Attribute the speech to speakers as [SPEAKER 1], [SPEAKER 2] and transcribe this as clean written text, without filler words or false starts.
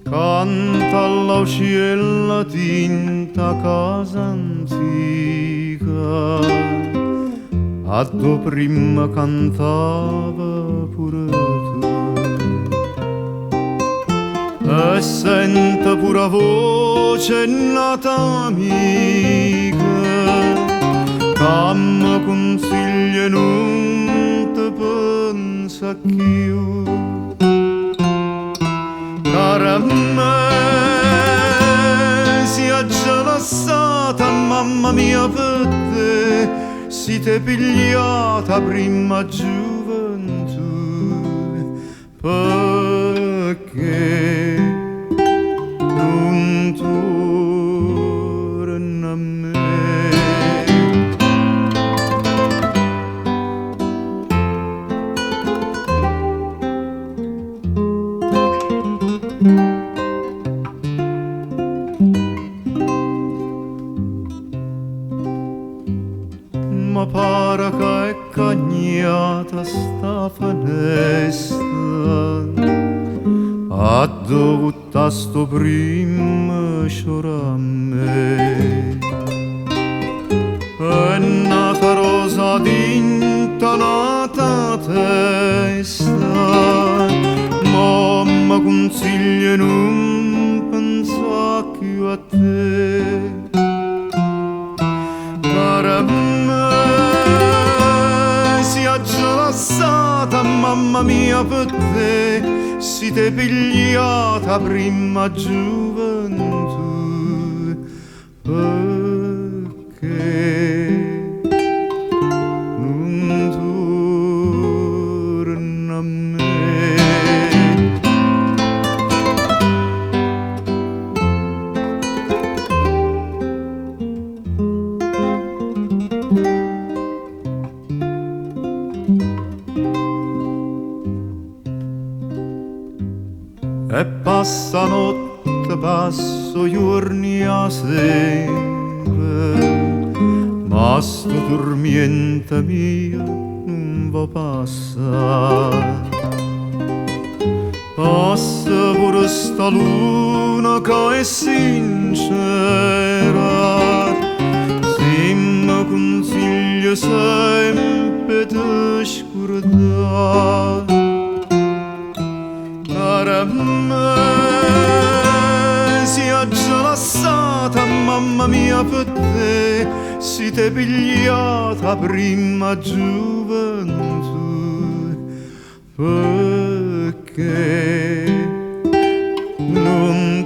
[SPEAKER 1] Canta alla uscilla tinta casa antica, a do prima cantava pure tu. E sente pure voce nata amica, che mi consiglia e non te pensa più. Cara me, si è già lasciata mamma mia per te, si t'è pigliata prima gioventù, perché non torna a me. Ma pare che è cagnata sta finestra, ha dovuto sto prima sciorame. È nata rosa dinta nata testa, mamma consiglia non pensa più a te. Cara me, si è già lasciata mamma mia per te, si t'è pigliata prima gioventù, perché non torna a me. E passa notte, passo giorni a sera, ma sto dormiente mio non va passare. Passa pure sta luna che è sincera, si mi consiglia sempre di scordare. Cara me, si è già lasciata mamma mia per te, si t'è pigliata prima gioventù, perché non